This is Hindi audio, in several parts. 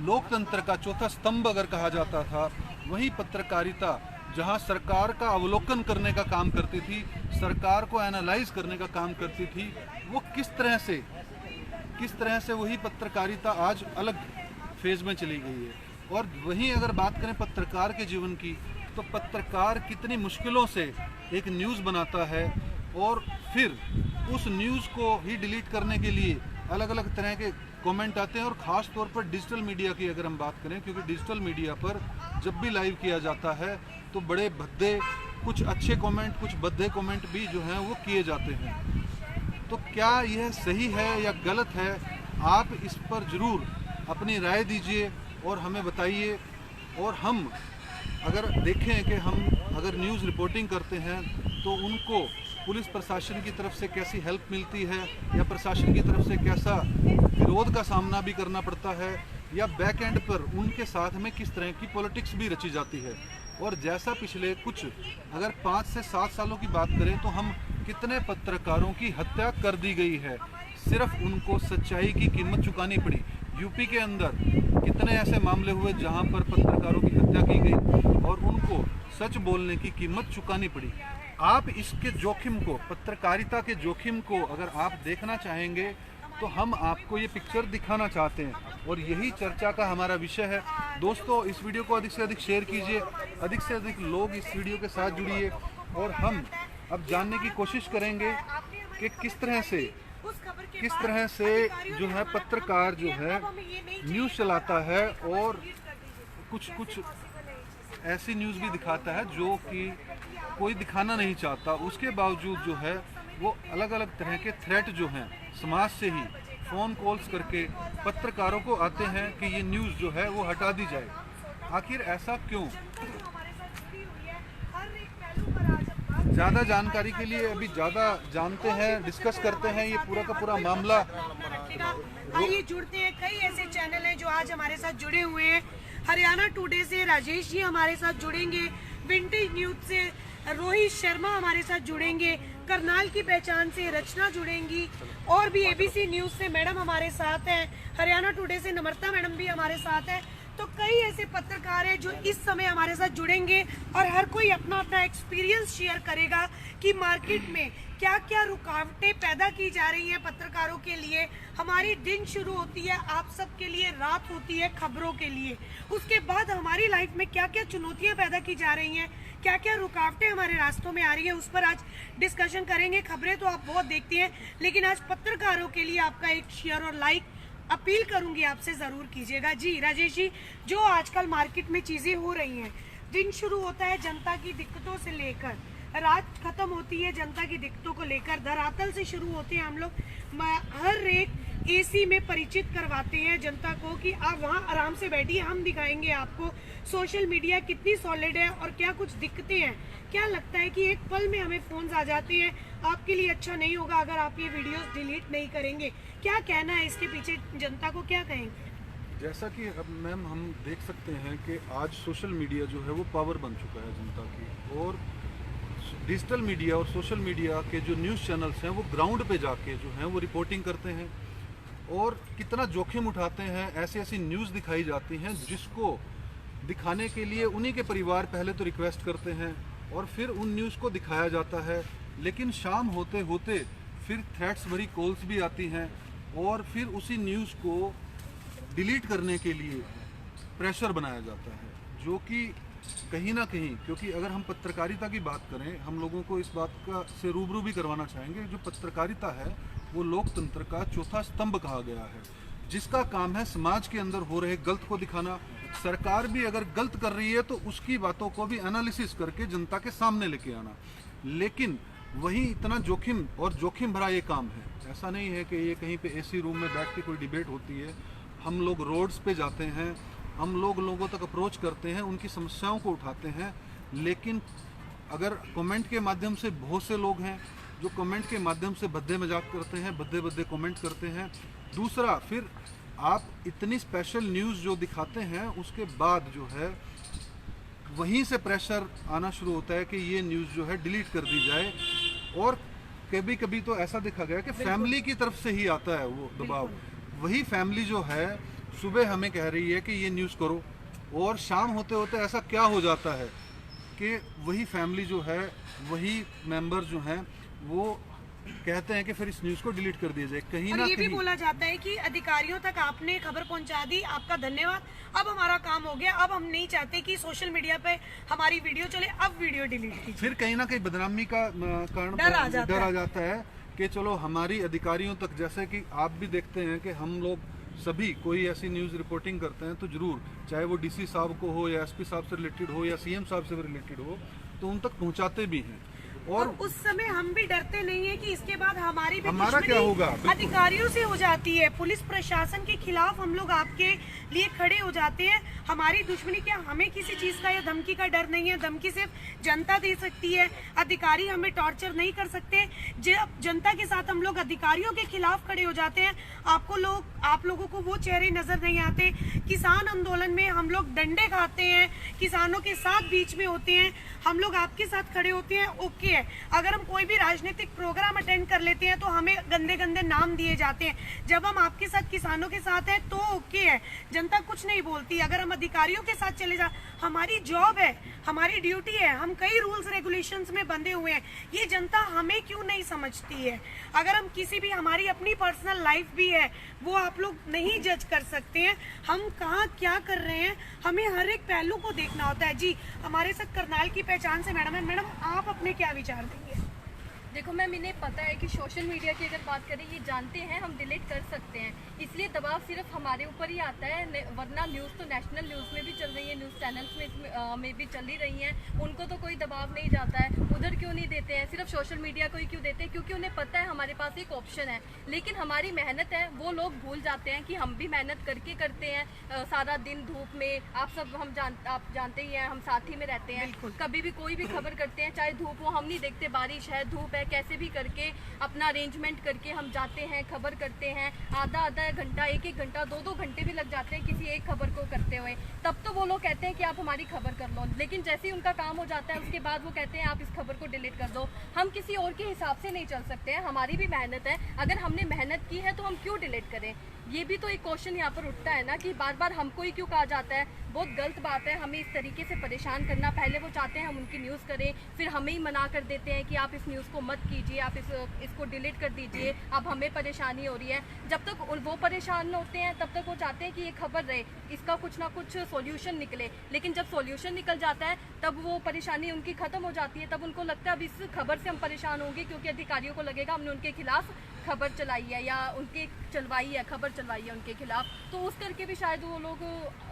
लोकतंत्र का चौथा स्तंभ अगर कहा जाता था, वही पत्रकारिता जहां सरकार का अवलोकन करने का काम करती थी, सरकार को एनालाइज करने का काम करती थी, वो किस तरह से वही पत्रकारिता आज अलग फेज में चली गई है। और वहीं अगर बात करें पत्रकार के जीवन की, तो पत्रकार कितनी मुश्किलों से एक न्यूज़ बनाता है और फिर उस न्यूज़ को ही डिलीट करने के लिए अलग अलग तरह के कमेंट आते हैं। और ख़ास तौर पर डिजिटल मीडिया की अगर हम बात करें, क्योंकि डिजिटल मीडिया पर जब भी लाइव किया जाता है तो बड़े भद्दे, कुछ अच्छे कमेंट, कुछ भद्दे कमेंट भी जो हैं वो किए जाते हैं। तो क्या यह सही है या गलत है, आप इस पर ज़रूर अपनी राय दीजिए और हमें बताइए। और हम अगर देखें कि हम अगर न्यूज़ रिपोर्टिंग करते हैं तो उनको पुलिस प्रशासन की तरफ से कैसी हेल्प मिलती है, या प्रशासन की तरफ से कैसा विरोध का सामना भी करना पड़ता है, या बैक एंड पर उनके साथ में किस तरह की पॉलिटिक्स भी रची जाती है। और जैसा पिछले कुछ अगर 5 से 7 सालों की बात करें तो हम कितने पत्रकारों की हत्या कर दी गई है, सिर्फ उनको सच्चाई की कीमत चुकानी पड़ी। यूपी के अंदर कितने ऐसे मामले हुए जहां पर पत्रकारों की हत्या की गई और उनको सच बोलने की कीमत चुकानी पड़ी। आप इसके जोखिम को, पत्रकारिता के जोखिम को अगर आप देखना चाहेंगे तो हम आपको ये पिक्चर दिखाना चाहते हैं, और यही चर्चा का हमारा विषय है। दोस्तों, इस वीडियो को अधिक से अधिक शेयर कीजिए, अधिक से अधिक लोग इस वीडियो के साथ जुड़िए, और हम अब जानने की कोशिश करेंगे कि किस तरह से जो है पत्रकार जो है न्यूज़ चलाता है और कुछ ऐसी न्यूज़ भी दिखाता है जो कि कोई दिखाना नहीं चाहता। उसके बावजूद जो है वो अलग अलग तरह के थ्रेट जो हैं समाज से ही फ़ोन कॉल्स करके पत्रकारों को आते हैं कि ये न्यूज़ जो है वो हटा दी जाए। आखिर ऐसा क्यों? ज़्यादा जानकारी के लिए अभी ज़्यादा जानते हैं, डिस्कस करते हैं ये पूरा का पूरा मामला। आइए जुड़ते हैं, कई ऐसे चैनल हैं जो आज हमारे साथ जुड़े हुए हैं। हरियाणा टुडे से राजेश जी हमारे साथ जुड़ेंगे, विंटेज न्यूज से रोहित शर्मा हमारे साथ जुड़ेंगे, करनाल की पहचान से रचना जुड़ेंगी, और भी एबीसी न्यूज से मैडम हमारे साथ हैं, हरियाणा टुडे से नम्रता मैडम भी हमारे साथ हैं। तो कई ऐसे पत्रकार हैं जो इस समय हमारे साथ जुड़ेंगे और हर कोई अपना अपना एक्सपीरियंस शेयर करेगा कि मार्केट में क्या क्या रुकावटें पैदा की जा रही हैं पत्रकारों के लिए। हमारी दिन शुरू होती है, आप सबके लिए रात होती है खबरों के लिए। उसके बाद हमारी लाइफ में क्या क्या चुनौतियां पैदा की जा रही हैं, क्या क्या रुकावटें हमारे रास्तों में आ रही है, उस पर आज डिस्कशन करेंगे। खबरें तो आप बहुत देखती हैं, लेकिन आज पत्रकारों के लिए आपका एक शेयर और लाइक अपील करूंगी, आपसे जरूर कीजिएगा। जी राजेश जी, जो आजकल मार्केट में चीजें हो रही हैं, दिन शुरू होता है जनता की दिक्कतों से लेकर, रात खत्म होती है जनता की दिक्कतों को लेकर, धरातल से शुरू होते हैं हम लोग। हर एक एसी में परिचित करवाते हैं जनता को कि आप वहां आराम से बैठिए, हम दिखाएंगे आपको सोशल मीडिया कितनी सॉलिड है और क्या कुछ दिक्कतें हैं। क्या लगता है कि एक पल में हमें फोन आ जाते हैं, आपके लिए अच्छा नहीं होगा अगर आप ये वीडियोस डिलीट नहीं करेंगे। क्या कहना है इसके पीछे, जनता को क्या कहेंगे? जैसा कि अब मैम हम देख सकते हैं कि आज सोशल मीडिया जो है वो पावर बन चुका है जनता की, और डिजिटल मीडिया और सोशल मीडिया के जो न्यूज़ चैनल्स हैं वो ग्राउंड पे जाके जो हैं वो रिपोर्टिंग करते हैं और कितना जोखिम उठाते हैं। ऐसी ऐसी न्यूज़ दिखाई जाती हैं जिसको दिखाने के लिए उन्हीं के परिवार पहले तो रिक्वेस्ट करते हैं और फिर उन न्यूज़ को दिखाया जाता है, लेकिन शाम होते होते फिर थ्रेट्स भरी कॉल्स भी आती हैं और फिर उसी न्यूज़ को डिलीट करने के लिए प्रेशर बनाया जाता है, जो कि कहीं ना कहीं, क्योंकि अगर हम पत्रकारिता की बात करें, हम लोगों को इस बात का से रूबरू भी करवाना चाहेंगे, जो पत्रकारिता है वो लोकतंत्र का चौथा स्तंभ कहा गया है, जिसका काम है समाज के अंदर हो रहे गलत को दिखाना। सरकार भी अगर गलत कर रही है तो उसकी बातों को भी एनालिसिस करके जनता के सामने लेके आना, लेकिन वही इतना जोखिम भरा ये काम है। ऐसा नहीं है कि ये कहीं पे एसी रूम में बैठ के कोई डिबेट होती है। हम लोग रोड्स पे जाते हैं, हम लोग लोगों तक अप्रोच करते हैं, उनकी समस्याओं को उठाते हैं, लेकिन अगर कमेंट के माध्यम से बहुत से लोग हैं जो कमेंट के माध्यम से भद्दे मजाक करते हैं, भद्दे कमेंट करते हैं। दूसरा, फिर आप इतनी स्पेशल न्यूज़ जो दिखाते हैं उसके बाद जो है वहीं से प्रेशर आना शुरू होता है कि ये न्यूज़ जो है डिलीट कर दी जाए, और कभी कभी तो ऐसा देखा गया कि फैमिली की तरफ से ही आता है वो दबाव। वही फैमिली जो है सुबह हमें कह रही है कि ये न्यूज़ करो, और शाम होते होते ऐसा क्या हो जाता है कि वही फैमिली जो है, वही मेंबर जो हैं, वो कहते हैं कि फिर इस न्यूज़ को डिलीट कर दिया जाए। कहीं और ना ये भी कहीं बोला जाता है कि अधिकारियों तक आपने खबर पहुंचा दी, आपका धन्यवाद, अब हमारा काम हो गया, अब हम नहीं चाहते कि सोशल मीडिया पे हमारी वीडियो चले, अब वीडियो डिलीट कीजिए। फिर कहीं ना कहीं बदनामी का कारण डर आ जाता है कि चलो हमारी अधिकारियों तक, जैसे कि आप भी देखते हैं कि हम लोग सभी कोई ऐसी न्यूज़ रिपोर्टिंग करते हैं तो जरूर, चाहे वो डीसी साहब को हो या एसपी साहब से रिलेटेड हो या सीएम साहब से रिलेटेड हो, तो उन तक पहुंचाते भी हैं। और उस समय हम भी डरते नहीं है कि इसके बाद हमारी भी हमारा दुश्मनी क्या होगा? बिल्कुल। अधिकारियों से हो जाती है, पुलिस प्रशासन के खिलाफ हम लोग आपके लिए खड़े हो जाते हैं। हमारी दुश्मनी क्या, हमें किसी चीज का या धमकी का डर नहीं है, धमकी सिर्फ जनता दे सकती है, अधिकारी हमें टॉर्चर नहीं कर सकते। जब जनता के साथ हम लोग अधिकारियों के खिलाफ खड़े हो जाते हैं, आप लोगों को वो चेहरे नजर नहीं आते। किसान आंदोलन में हम लोग डंडे खाते हैं, किसानों के साथ बीच में होते हैं, हम लोग आपके साथ खड़े होते हैं, ओके है। अगर हम कोई भी राजनीतिक प्रोग्राम अटेंड कर लेते हैं तो हमें गंदे गंदे नाम दिए जाते हैं। जब हम आपके साथ किसानों के साथ हैं तो ओके है, जनता कुछ नहीं बोलती। अगर हम अधिकारियों के साथ चले हमारी जॉब है, हमारी ड्यूटी है, हम कई रूल्स रेगुलेशंस में बंधे हुए हैं, ये जनता हमें क्यों नहीं समझती है। अगर हम किसी भी, हमारी अपनी पर्सनल लाइफ भी है, वो आप लोग नहीं जज कर सकते हैं। हम कहाँ क्या कर रहे हैं, हमें हर एक पहलू को देखना होता है। जी, हमारे साथ करनाल की पहचान से मैडम है। मैडम, आप अपने क्या विचार देंगे? देखो मैम, इन्हें पता है कि सोशल मीडिया की अगर बात करें, ये जानते हैं हम डिलीट कर सकते हैं, इसलिए दबाव सिर्फ हमारे ऊपर ही आता है। वरना न्यूज़ तो नेशनल न्यूज़ में भी चल रही है, न्यूज़ चैनल्स में भी चल ही रही हैं, उनको तो कोई दबाव नहीं जाता है। उधर क्यों नहीं देते हैं, सिर्फ सोशल मीडिया को ही क्यों देते हैं? क्योंकि उन्हें पता है हमारे पास एक ऑप्शन है। लेकिन हमारी मेहनत है, वो लोग भूल जाते हैं कि हम भी मेहनत करके करते हैं, सारा दिन धूप में। आप जानते ही हैं, हम साथ ही में रहते हैं, कभी भी कोई भी खबर करते हैं, चाहे धूप हो, हम नहीं देखते बारिश है धूप है, कैसे भी करके अपना अरेंजमेंट करके हम जाते हैं, खबर करते हैं। आधा घंटा, एक घंटा, 2 घंटे भी लग जाते हैं किसी एक खबर को करते हुए। तब तो वो लोग कहते हैं कि आप हमारी खबर कर लो, लेकिन जैसे ही उनका काम हो जाता है उसके बाद वो कहते हैं आप इस खबर को डिलीट कर दो। हम किसी और के हिसाब से नहीं चल सकते हैं, हमारी भी मेहनत है। अगर हमने मेहनत की है तो हम क्यों डिलीट करें? ये भी तो एक क्वेश्चन यहाँ पर उठता है ना कि बार बार हमको ही क्यों कहा जाता है। बहुत गलत बात है हमें इस तरीके से परेशान करना। पहले वो चाहते हैं हम उनकी न्यूज़ करें, फिर हमें ही मना कर देते हैं कि आप इस न्यूज़ को मत कीजिए, आप इसको डिलीट कर दीजिए, अब हमें परेशानी हो रही है। जब तक वो परेशान होते हैं तब तक वो चाहते हैं कि ये खबर रहे, इसका कुछ ना कुछ सॉल्यूशन निकले। लेकिन जब सॉल्यूशन निकल जाता है तब वो परेशानी उनकी ख़त्म हो जाती है। तब उनको लगता है अब इस खबर से हम परेशान होंगे, क्योंकि अधिकारियों को लगेगा हमने उनके खिलाफ खबर चलाई है या उनके खबर चलवाई है उनके खिलाफ। तो उस करके भी शायद वो लोग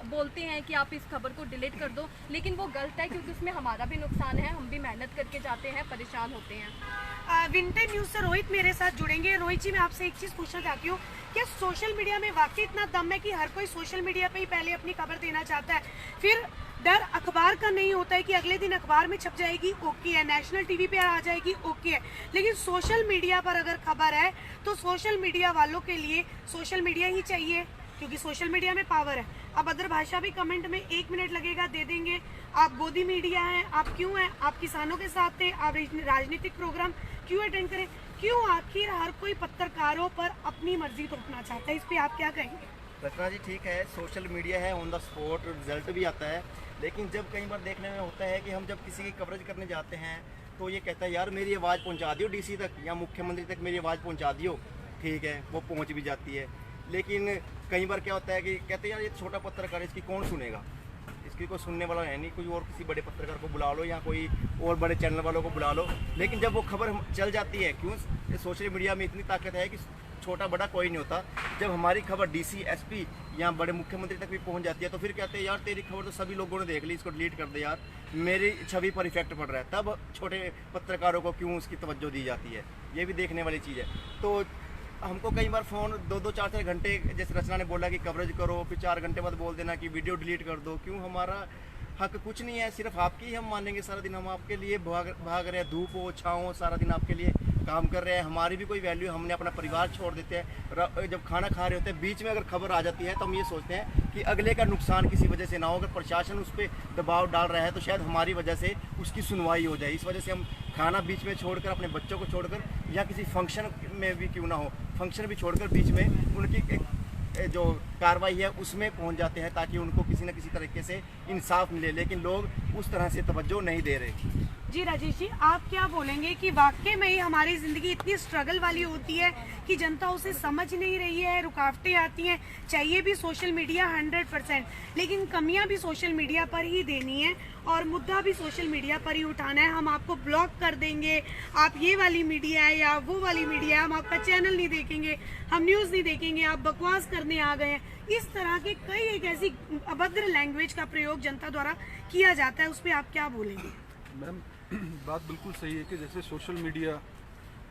बोलते हैं कि आप इस खबर को डिलीट कर दो, लेकिन वो गलत है, क्योंकि उसमें हमारा भी नुकसान है, हम भी मेहनत करके जाते हैं, परेशान होते हैं। विंटेज न्यूज़ से रोहित मेरे साथ जुड़ेंगे। रोहित जी, मैं आपसे एक चीज़ पूछना चाहती हूँ, क्या सोशल मीडिया में वाकई इतना दम है कि हर कोई सोशल मीडिया पे ही पहले अपनी खबर देना चाहता है? फिर डर अखबार का नहीं होता है कि अगले दिन अखबार में छप जाएगी, ओके है, नेशनल टीवी पे आ जाएगी, ओके है, लेकिन सोशल मीडिया पर अगर खबर है तो सोशल मीडिया वालों के लिए सोशल मीडिया ही चाहिए, क्योंकि सोशल मीडिया में पावर है। अब अदर भाषा भी कमेंट में 1 मिनट लगेगा, दे देंगे। आप गोदी मीडिया हैं, आप क्यों हैं? आप किसानों के साथ थे, आप राजनीतिक प्रोग्राम क्यों अटेंड करें? क्यों आखिर हर कोई पत्रकारों पर अपनी मर्जी थोपना चाहता है? इस पे आप क्या कहेंगे? रचना जी, ठीक है, सोशल मीडिया है, ऑन द स्पॉट रिजल्ट भी आता है, लेकिन जब कई बार देखने में होता है कि हम जब किसी की कवरेज करने जाते हैं तो ये कहता है यार मेरी आवाज़ पहुंचा दियो डीसी तक या मुख्यमंत्री तक, मेरी आवाज़ पहुंचा दियो। ठीक है, वो पहुंच भी जाती है, लेकिन कई बार क्या होता है कि कहते हैं यार ये छोटा पत्रकार, इसकी कौन सुनेगा, इसकी कोई सुनने वाला है नहीं, कोई और किसी बड़े पत्रकार को बुला लो या कोई और बड़े चैनल वालों को बुला लो। लेकिन जब वो खबर चल जाती है, क्यों सोशल मीडिया में इतनी ताकत है कि छोटा बड़ा कोई नहीं होता। जब हमारी खबर डीसी, एसपी या बड़े मुख्यमंत्री तक भी पहुंच जाती है तो फिर कहते हैं यार तेरी खबर तो सभी लोगों ने देख ली, इसको डिलीट कर दे यार, मेरी छवि पर इफेक्ट पड़ रहा है। तब छोटे पत्रकारों को क्यों उसकी तवज्जो दी जाती है, ये भी देखने वाली चीज़ है। तो हमको कई बार फ़ोन 2-2, 4-4 घंटे, जैसे रचना ने बोला कि कवरेज करो, फिर 4 घंटे बाद बोल देना कि वीडियो डिलीट कर दो। क्यों? हमारा हक कुछ नहीं है, सिर्फ आपकी ही हम मानेंगे। सारा दिन हम आपके लिए भाग रहे हैं, धूप हो छाँव हो, सारा दिन आपके लिए काम कर रहे हैं। हमारी भी कोई वैल्यू है, हमने अपना परिवार छोड़ देते हैं। जब खाना खा रहे होते हैं, बीच में अगर खबर आ जाती है तो हम ये सोचते हैं कि अगले का नुकसान किसी वजह से ना हो। अगर प्रशासन उस पर दबाव डाल रहा है तो शायद हमारी वजह से उसकी सुनवाई हो जाए। इस वजह से हम खाना बीच में छोड़कर, अपने बच्चों को छोड़कर, या किसी फंक्शन में भी क्यों ना हो, फंक्शन भी छोड़कर बीच में उनकी जो कार्रवाई है उसमें पहुंच जाते हैं ताकि उनको किसी न किसी तरीके से इंसाफ मिले, लेकिन लोग उस तरह से तवज्जो नहीं दे रहे। जी राजेश जी, आप क्या बोलेंगे कि वाकई में ही हमारी ज़िंदगी इतनी स्ट्रगल वाली होती है कि जनता उसे समझ नहीं रही है, रुकावटें आती हैं, चाहिए भी सोशल मीडिया 100%, लेकिन कमियां भी सोशल मीडिया पर ही देनी है और मुद्दा भी सोशल मीडिया पर ही उठाना है। हम आपको ब्लॉक कर देंगे, आप ये वाली मीडिया है या वो वाली मीडिया है, हम आपका चैनल नहीं देखेंगे, हम न्यूज़ नहीं देखेंगे, आप बकवास करने आ गए हैं। इस तरह के कई एक ऐसी अभद्र लैंग्वेज का प्रयोग जनता द्वारा किया जाता है, उस पर आप क्या बोलेंगे? मैम, बात बिल्कुल सही है कि जैसे सोशल मीडिया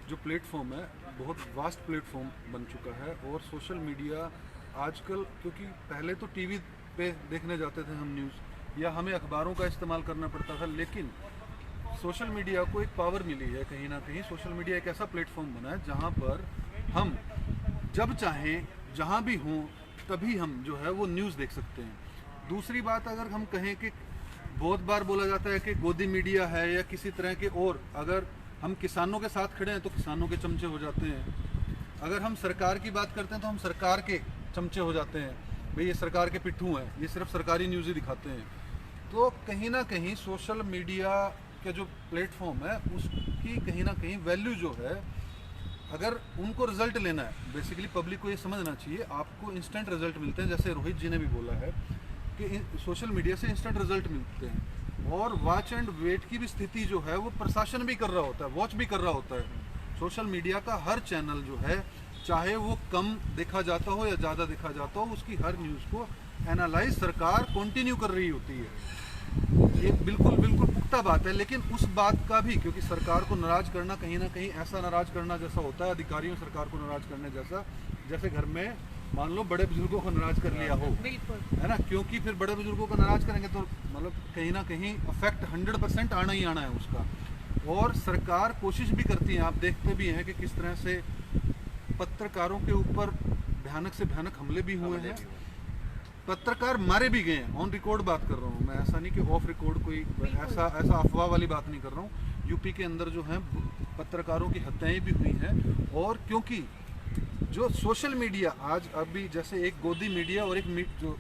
जो प्लेटफॉर्म है बहुत वास्ट प्लेटफॉर्म बन चुका है। और सोशल मीडिया आजकल, क्योंकि पहले तो टीवी पे देखने जाते थे हम न्यूज़ या हमें अखबारों का इस्तेमाल करना पड़ता था, लेकिन सोशल मीडिया को एक पावर मिली है कहीं ना कहीं। सोशल मीडिया एक ऐसा प्लेटफॉर्म बना है जहाँ पर हम जब चाहें जहाँ भी हों तभी हम जो है वो न्यूज़ देख सकते हैं। दूसरी बात, अगर हम कहें कि बहुत बार बोला जाता है कि गोदी मीडिया है या किसी तरह के, और अगर हम किसानों के साथ खड़े हैं तो किसानों के चमचे हो जाते हैं, अगर हम सरकार की बात करते हैं तो हम सरकार के चमचे हो जाते हैं, भाई ये सरकार के पिट्ठू हैं, ये सिर्फ सरकारी न्यूज़ ही दिखाते हैं। तो कहीं ना कहीं सोशल मीडिया का जो प्लेटफॉर्म है उसकी कहीं ना कहीं वैल्यू जो है, अगर उनको रिजल्ट लेना है, बेसिकली पब्लिक को ये समझना चाहिए, आपको इंस्टेंट रिजल्ट मिलते हैं। जैसे रोहित जी ने भी बोला है कि सोशल मीडिया से इंस्टेंट रिजल्ट मिलते हैं, और वॉच एंड वेट की भी स्थिति जो है वो प्रशासन भी कर रहा होता है, वॉच भी कर रहा होता है। सोशल मीडिया का हर चैनल जो है, चाहे वो कम देखा जाता हो या ज़्यादा देखा जाता हो, उसकी हर न्यूज़ को एनालाइज सरकार कंटिन्यू कर रही होती है। ये बिल्कुल बिल्कुल पुख्ता बात है। लेकिन उस बात का भी, क्योंकि सरकार को नाराज करना कहीं ना कहीं ऐसा नाराज करना जैसा होता है, अधिकारियों सरकार को नाराज करने जैसा, जैसे घर में मान लो बड़े बुजुर्गों को नाराज कर लिया हो, है ना, क्योंकि फिर बड़े बुजुर्गों को नाराज करेंगे तो मतलब कहीं ना कहीं इफेक्ट 100% आना ही आना है उसका। और सरकार कोशिश भी करती है, आप देखते भी हैं कि किस तरह से पत्रकारों के ऊपर भयानक से भयानक हमले भी हुए हैं, पत्रकार मारे भी गए हैं। ऑन रिकॉर्ड बात कर रहा हूँ मैं, ऐसा नहीं कि ऑफ रिकॉर्ड कोई ऐसा अफवाह वाली बात नहीं कर रहा हूँ। यूपी के अंदर जो है पत्रकारों की हत्याएं भी हुई हैं। और क्योंकि जो सोशल मीडिया आज अभी जैसे एक गोदी मीडिया और एक जो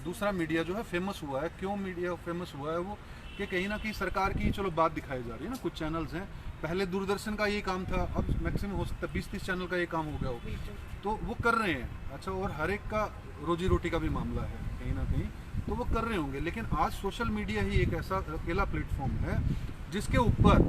दूसरा मीडिया जो है फेमस हुआ है, क्यों मीडिया फेमस हुआ है वो, कि कहीं ना कहीं सरकार की चलो बात दिखाई जा रही है ना। कुछ चैनल्स हैं, पहले दूरदर्शन का ये काम था, अब मैक्सिमम हो सकता है 20-30 चैनल का ये काम हो गया हो, तो वो कर रहे हैं। अच्छा, और हर एक का रोजी रोटी का भी मामला है कहीं ना कहीं, तो वो कर रहे होंगे। लेकिन आज सोशल मीडिया ही एक ऐसा अकेला प्लेटफॉर्म है जिसके ऊपर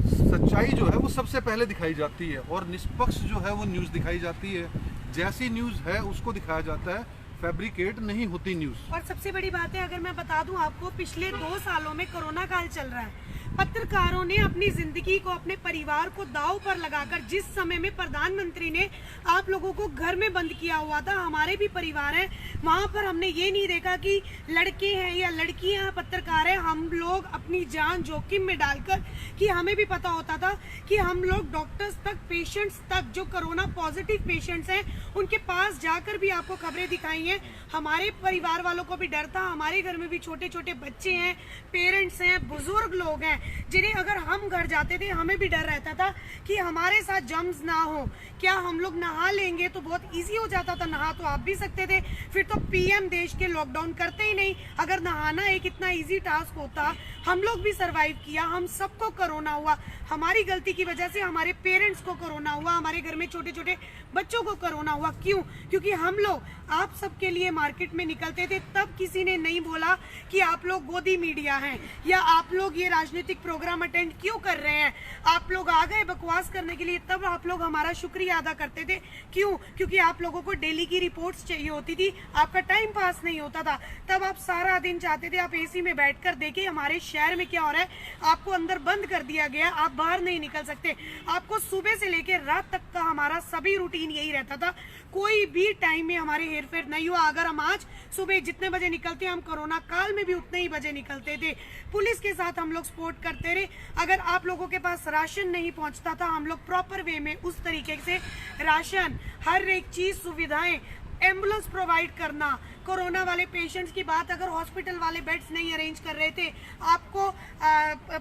सच्चाई जो है वो सबसे पहले दिखाई जाती है और निष्पक्ष जो है वो न्यूज़ दिखाई जाती है। जैसी न्यूज़ है उसको दिखाया जाता है, फैब्रिकेट नहीं होती न्यूज़। और सबसे बड़ी बात है, अगर मैं बता दूं आपको, पिछले 2 सालों में कोरोना काल चल रहा है, पत्रकारों ने अपनी जिंदगी को, अपने परिवार को दांव पर लगाकर, जिस समय में प्रधानमंत्री ने आप लोगों को घर में बंद किया हुआ था, हमारे भी परिवार हैं, वहां पर हमने ये नहीं देखा कि लड़के हैं या लड़कियां पत्रकार हैं। हम लोग अपनी जान जोखिम में डालकर, कि हमें भी पता होता था कि हम लोग डॉक्टर्स तक, पेशेंट्स तक, जो कोरोना पॉजिटिव पेशेंट्स हैं उनके पास जाकर भी आपको खबरें दिखाई हैं। हमारे परिवार वालों को भी डर था, हमारे घर में भी छोटे छोटे बच्चे हैं, पेरेंट्स हैं, बुजुर्ग लोग हैं, जिन्हें अगर हम घर जाते थे हमें भी डर रहता था कि हमारे साथ जम्स ना हो, क्या हम लोग नहा लेंगे तो बहुत इजी हो जाता था, नहा तो आप भी सकते थे, फिर तो पीएम देश के लॉकडाउन करते ही नहीं। अगर नहाना एक इतना इजी टास्क होता, हम लोग भी सरवाइव किया, हम सबको कोरोना हुआ, हमारी गलती की वजह से हमारे पेरेंट्स को कोरोना हुआ, हमारे घर में छोटे छोटे बच्चों को कोरोना हुआ। क्यों? क्योंकि हम लोग आप सबके लिए मार्केट में निकलते थे, तब किसी ने नहीं बोला कि आप लोग गोदी मीडिया हैं या आप लोग ये राजनीतिक प्रोग्राम अटेंड क्यों कर रहे हैं। आप लोग आ गए बकवास करने के लिए, तब आप लोग हमारा शुक्रिया अदा करते थे। क्यों? क्योंकि आप लोगों को डेली की रिपोर्ट्स चाहिए होती थी, आपका टाइम पास नहीं होता था, तब आप सारा दिन चाहते थे आप एसी में बैठकर देखें हमारे शहर में क्या हो रहा है। आपको अंदर बंद कर दिया गया, आप बाहर नहीं निकल सकते, आपको सुबह से लेकर रात तक का हमारा सभी रूटीन यही रहता था, कोई भी टाइम में हमारे हेरफेर नहीं हुआ। अगर हम आज सुबह जितने बजे निकलते, हम कोरोना काल में भी उतने ही बजे निकलते थे, पुलिस के साथ हम लोग सपोर्ट करते रहे। अगर आप लोगों के पास राशन नहीं पहुंचता था, हम लोग प्रॉपर वे में उस तरीके से राशन, हर एक चीज, सुविधाएं, एम्बुलेंस प्रोवाइड करना, कोरोना वाले पेशेंट्स की बात, अगर हॉस्पिटल वाले बेड्स नहीं अरेंज कर रहे थे, आपको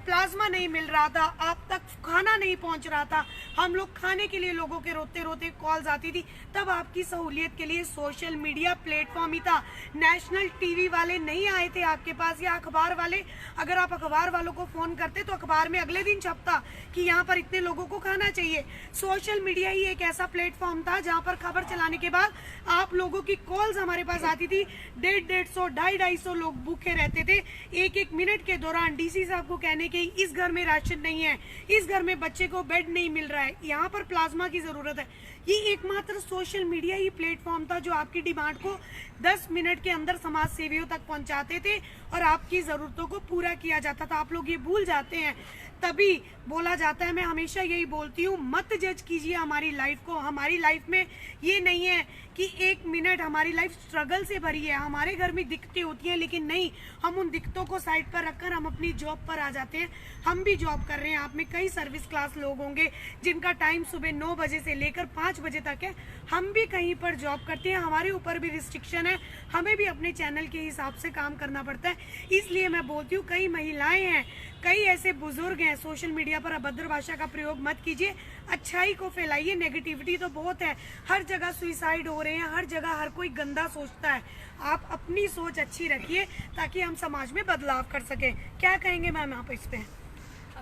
प्लाज्मा नहीं मिल रहा था, आप तक खाना नहीं पहुंच रहा था, हम लोग खाने के लिए लोगों के रोते रोते कॉल्स आती थी, तब आपकी सहूलियत के लिए सोशल मीडिया प्लेटफॉर्म ही था। नेशनल टीवी वाले नहीं आए थे आपके पास, या अखबार वाले। अगर आप अखबार वालों को फोन करते तो अखबार में अगले दिन छपता कि यहाँ पर इतने लोगों को खाना चाहिए। सोशल मीडिया ही एक ऐसा प्लेटफॉर्म था जहाँ पर खबर चलाने के बाद आप लोगों की कॉल्स हमारे पास आती थी। 150, 250 लोग भूखे रहते थे। एक एक मिनट के दौरान डीसी साहब को कहने के इस घर में राशन नहीं है, इस घर में बच्चे को बेड नहीं मिल रहा है, यहाँ पर प्लाज्मा की जरूरत है। ये एकमात्र सोशल मीडिया ही प्लेटफॉर्म था जो आपकी डिमांड को 10 मिनट के अंदर समाज सेवियों तक पहुंचाते थे और आपकी जरूरतों को पूरा किया जाता था। आप लोग ये भूल जाते हैं, तभी बोला जाता है, मैं हमेशा यही बोलती हूँ, मत जज कीजिए हमारी लाइफ को। हमारी लाइफ में ये नहीं है कि एक मिनट, हमारी लाइफ स्ट्रगल से भरी है। हमारे घर में दिक्कतें होती हैं, लेकिन नहीं, हम उन दिक्कतों को साइड पर रखकर हम अपनी जॉब पर आ जाते हैं। हम भी जॉब कर रहे हैं, आप में कई सर्विस क्लास लोग होंगे जिनका टाइम सुबह 9 बजे से लेकर 5 बजे तक है। हम भी कहीं पर जॉब करते हैं, हमारे ऊपर भी रिस्ट्रिक्शन है, हमें भी अपने चैनल के हिसाब से काम करना पड़ता है। इसलिए मैं बोलती हूँ, कई महिलाएं हैं, कई ऐसे बुजुर्ग हैं, सोशल मीडिया पर अभद्र भाषा का प्रयोग मत कीजिए, अच्छाई को फैलाइए। नेगेटिविटी तो बहुत है, हर जगह सुइसाइड हो रहे हैं, हर जगह हर कोई गंदा सोचता है। आप अपनी सोच अच्छी रखिए ताकि हम समाज में बदलाव कर सके। क्या कहेंगे मैम आप इस पे?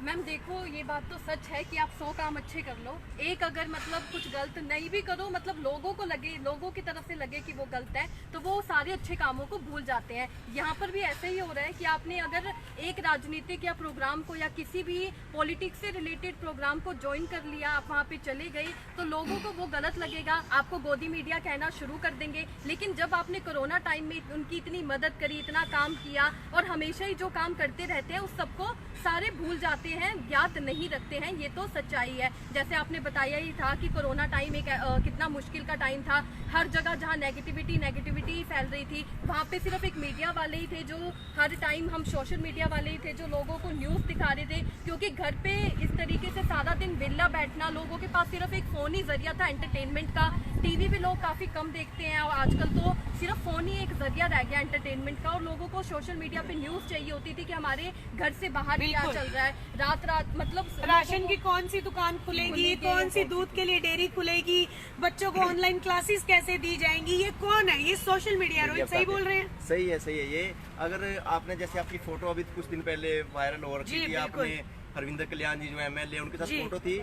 मैम देखो, ये बात तो सच है कि आप 100 काम अच्छे कर लो, एक अगर मतलब कुछ गलत नहीं भी करो, मतलब लोगों को लगे, लोगों की तरफ से लगे कि वो गलत है, तो वो सारे अच्छे कामों को भूल जाते हैं। यहाँ पर भी ऐसे ही हो रहा है कि आपने अगर एक राजनीतिक या प्रोग्राम को या किसी भी पॉलिटिक्स से रिलेटेड प्रोग्राम को ज्वाइन कर लिया, आप वहाँ पे चले गए, तो लोगों को वो गलत लगेगा, आपको गोदी मीडिया कहना शुरू कर देंगे। लेकिन जब आपने कोरोना टाइम में उनकी इतनी मदद करी, इतना काम किया, और हमेशा ही जो काम करते रहते हैं उस सबको सारे भूल जाते हैं, याद नहीं रखते हैं। ये तो सच्चाई है। जैसे आपने बताया ही था कि कोरोना टाइम एक कितना मुश्किल का टाइम था। हर जगह जहाँ नेगेटिविटी फैल रही थी, वहाँ पे सिर्फ एक मीडिया वाले ही थे जो हर टाइम, हम सोशल मीडिया वाले ही थे जो लोगों को न्यूज़ दिखा रहे थे, क्योंकि घर पे इस तरीके से सारा दिन विला बैठना, लोगों के पास सिर्फ एक फ़ोन ही जरिया था एंटरटेनमेंट का। टीवी भी लोग काफ़ी कम देखते हैं और आजकल तो सिर्फ फ़ोन ही एक जरिया रह गया एंटरटेनमेंट का, और लोगों को सोशल मीडिया पे न्यूज़ चाहिए होती थी कि हमारे घर से बाहर क्या चल रहा है। रात मतलब राशन की कौन सी दुकान खुलेगी, कौन सी दूध के लिए डेयरी खुलेगी, बच्चों को ऑनलाइन क्लासेस कैसे दी जाएंगी, ये कौन है? ये सोशल मीडिया। रोहित सही बोल रहे हैं? सही है। ये अगर आपने, जैसे आपकी फोटो अभी कुछ दिन पहले वायरल हो रही थी, आपने हरविंदर कल्याण जी जो MLA, उनके साथ फोटो थी।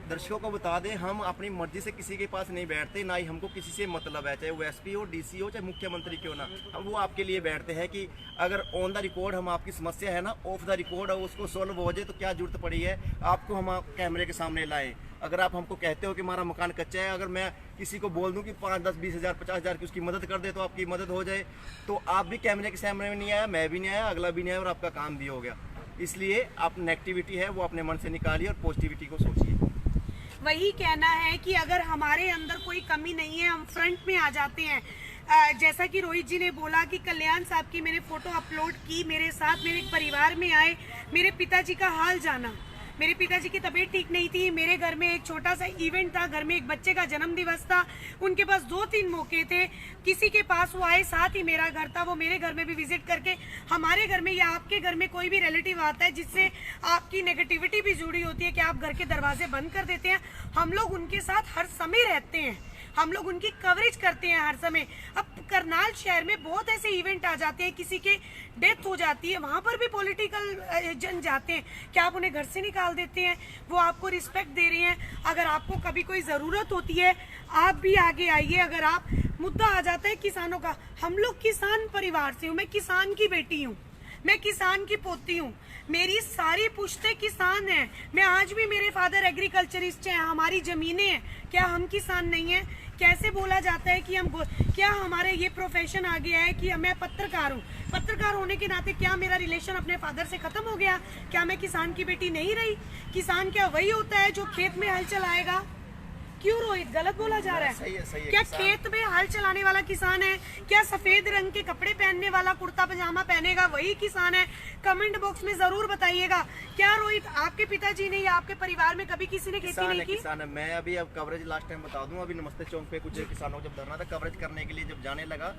दर्शकों को बता दें, हम अपनी मर्जी से किसी के पास नहीं बैठते, ना ही हमको किसी से मतलब है, चाहे वो SP हो, DC हो, चाहे मुख्यमंत्री क्यों ना। हम वो आपके लिए बैठते हैं कि अगर ऑन द रिकॉर्ड हम आपकी समस्या है ना, ऑफ द रिकॉर्ड उसको सोल्व हो जाए, तो क्या जरूरत पड़ी है आपको हम कैमरे के सामने लाएं। अगर आप हमको कहते हो कि हमारा मकान कच्चा है, अगर मैं किसी को बोल दूं कि 5, 10, 20 हज़ार, 50 हज़ार की उसकी मदद कर दे, तो आपकी मदद हो जाए, तो आप भी कैमरे के सामने में नहीं आया, मैं भी नहीं आया, अगला भी नहीं आया, और आपका काम भी हो गया। इसलिए आप नेगेटिविटी है वो अपने मन से निकालिए और पॉजिटिविटी को सोचिए। वही कहना है कि अगर हमारे अंदर कोई कमी नहीं है, हम फ्रंट में आ जाते हैं। जैसा कि रोहित जी ने बोला कि कल्याण साहब की मैंने फोटो अपलोड की, मेरे साथ मेरे परिवार में आए, मेरे पिताजी का हाल जाना। मेरे पिताजी की तबीयत ठीक नहीं थी, मेरे घर में एक छोटा सा इवेंट था, घर में एक बच्चे का जन्म दिवस था, उनके पास 2-3 मौके थे, किसी के पास वो आए, साथ ही मेरा घर था, वो मेरे घर में भी विजिट करके, हमारे घर में या आपके घर में कोई भी रिलेटिव आता है जिससे आपकी नेगेटिविटी भी जुड़ी होती है कि आप घर के दरवाजे बंद कर देते हैं, हम लोग उनके साथ हर समय रहते हैं, हम लोग उनकी कवरेज करते हैं हर समय। अब करनाल शहर में बहुत ऐसे इवेंट आ जाते हैं, किसी के डेथ हो जाती है, वहां पर भी पॉलिटिकल जन जाते हैं, क्या आप उन्हें घर से निकाल देते हैं? वो आपको रिस्पेक्ट दे रहे हैं। अगर आपको कभी कोई जरूरत होती है, आप भी आगे आइए। अगर आप, मुद्दा आ जाता है किसानों का, हम लोग किसान परिवार से हूँ, मैं किसान की बेटी हूँ, मैं किसान की पोती हूँ, मेरी सारी पुश्ते किसान हैं, मैं आज भी, मेरे फादर एग्रीकल्चरिस्ट हैं, हमारी जमीनें हैं, क्या हम किसान नहीं हैं? कैसे बोला जाता है कि हम, क्या हमारे ये प्रोफेशन आ गया है कि मैं पत्रकार हूँ, पत्रकार होने के नाते क्या मेरा रिलेशन अपने फादर से खत्म हो गया? क्या मैं किसान की बेटी नहीं रही? किसान क्या वही होता है जो खेत में हल चलाएगा? क्यों रोहित, गलत बोला जा रहा है? सही है, क्या खेत में हल चलाने वाला किसान है? क्या सफेद रंग के कपड़े पहनने वाला कुर्ता पजामा पहनेगा वही किसान है? कमेंट बॉक्स में जरूर बताइएगा। क्या रोहित, आपके पिताजी ने या आपके परिवार में कभी किसी ने खेती नहीं की? किसान है। मैं अभी अब कवरेज लास्ट टाइम बता दूं, अभी नमस्ते चौक पे कुछ किसानों को जब धरना था, कवरेज करने के लिए जब जाने लगा,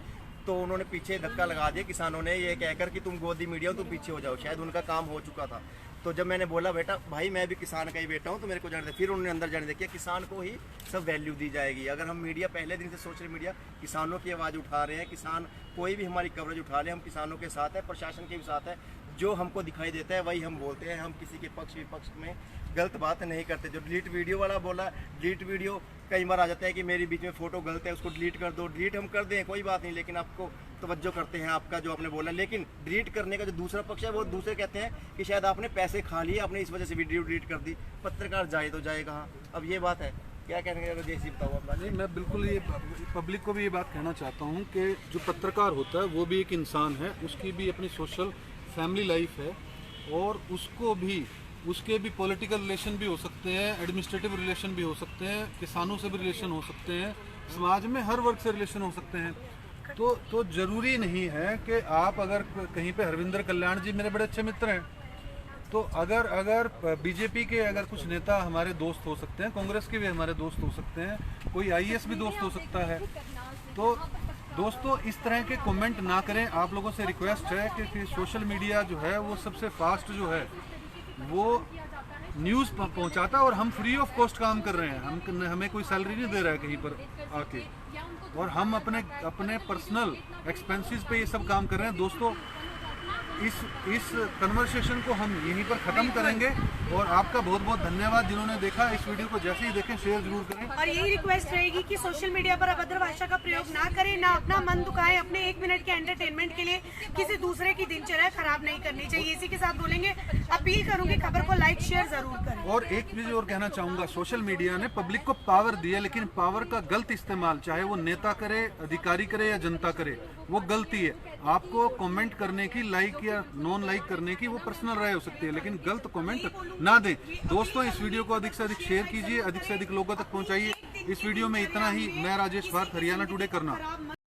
तो उन्होंने पीछे धक्का लगा दिया किसानों ने, ये कहकर कि तुम गोदी मीडिया हो, तुम पीछे हो जाओ। शायद उनका काम हो चुका था। तो जब मैंने बोला बेटा भाई मैं भी किसान का ही बेटा हूँ तो मेरे को जाने दे, फिर उन्होंने अंदर जाने देखिए किसान को ही सब वैल्यू दी जाएगी। अगर हम मीडिया पहले दिन से सोशल मीडिया किसानों की आवाज़ उठा रहे हैं, किसान कोई भी हमारी कवरेज उठा रहे हैं, हम किसानों के साथ है, प्रशासन के भी साथ है। जो हमको दिखाई देता है वही हम बोलते हैं, हम किसी के पक्ष विपक्ष में गलत बात नहीं करते। जो डिलीट वीडियो वाला बोला, डिलीट वीडियो कई बार आ जाता है कि मेरी बीच में फ़ोटो गलत है उसको डिलीट कर दो। डिलीट हम कर दें कोई बात नहीं, लेकिन आपको तवज्जो करते हैं आपका जो आपने बोला। लेकिन डिलीट करने का जो दूसरा पक्ष है वो दूसरे कहते हैं कि शायद आपने पैसे खा लिए, आपने इस वजह से वीडियो डिलीट कर दी। पत्रकार जाए तो जाए कहाँ? अब ये बात है, क्या कहने का जैसी बताओ आप। नहीं, मैं बिल्कुल ये पब्लिक को भी ये बात कहना चाहता हूँ कि जो पत्रकार होता है वो भी एक इंसान है, उसकी भी अपनी सोशल फैमिली लाइफ है और उसके भी पॉलिटिकल रिलेशन भी हो सकते हैं, एडमिनिस्ट्रेटिव रिलेशन भी हो सकते हैं, किसानों से भी रिलेशन हो सकते हैं, समाज में हर वर्ग से रिलेशन हो सकते हैं। तो जरूरी नहीं है कि आप अगर कहीं पे हरविंदर कल्याण जी मेरे बड़े अच्छे मित्र हैं, तो अगर बीजेपी के अगर कुछ नेता हमारे दोस्त हो सकते हैं, कांग्रेस के भी हमारे दोस्त हो सकते हैं, कोई आईएएस भी दोस्त हो सकता है। तो दोस्तों इस तरह के कमेंट ना करें। आप लोगों से रिक्वेस्ट है कि सोशल मीडिया जो है वो सबसे फास्ट जो है वो न्यूज़ पहुंचाता है और हम फ्री ऑफ कॉस्ट काम कर रहे हैं। हमें कोई सैलरी नहीं दे रहा है कहीं पर आके, और हम अपने पर्सनल एक्सपेंसेस पे ये सब काम कर रहे हैं। दोस्तों इस कन्वर्सेशन को हम यहीं पर ख़त्म करेंगे और आपका बहुत बहुत धन्यवाद जिन्होंने देखा। इस वीडियो को जैसे ही देखें शेयर जरूर करें और यही रिक्वेस्ट रहेगी कि सोशल मीडिया पर अभद्र भाषा का प्रयोग ना करें, ना अपना मन दुखाएं, अपने 1 मिनट के एंटरटेनमेंट के लिए किसी दूसरे की दिनचर्या खराब नहीं करनी चाहिए। इसी के साथ बोलेंगे, अपील करूंगी खबर को लाइक शेयर जरूर करें। और एक चीज और कहना चाहूंगा, सोशल मीडिया ने पब्लिक को पावर दी है, लेकिन पावर का गलत इस्तेमाल चाहे वो नेता करे, अधिकारी करे या जनता करे, वो गलती है। आपको कमेंट करने की, लाइक या नॉन लाइक करने की वो पर्सनल राय हो सकती है, लेकिन गलत कमेंट ना दें। दोस्तों इस वीडियो को अधिक से अधिक शेयर कीजिए, अधिक से अधिक लोगों तक पहुंचाइए। इस वीडियो में इतना ही। मैं राजेश भारत, हरियाणा टुडे, करना।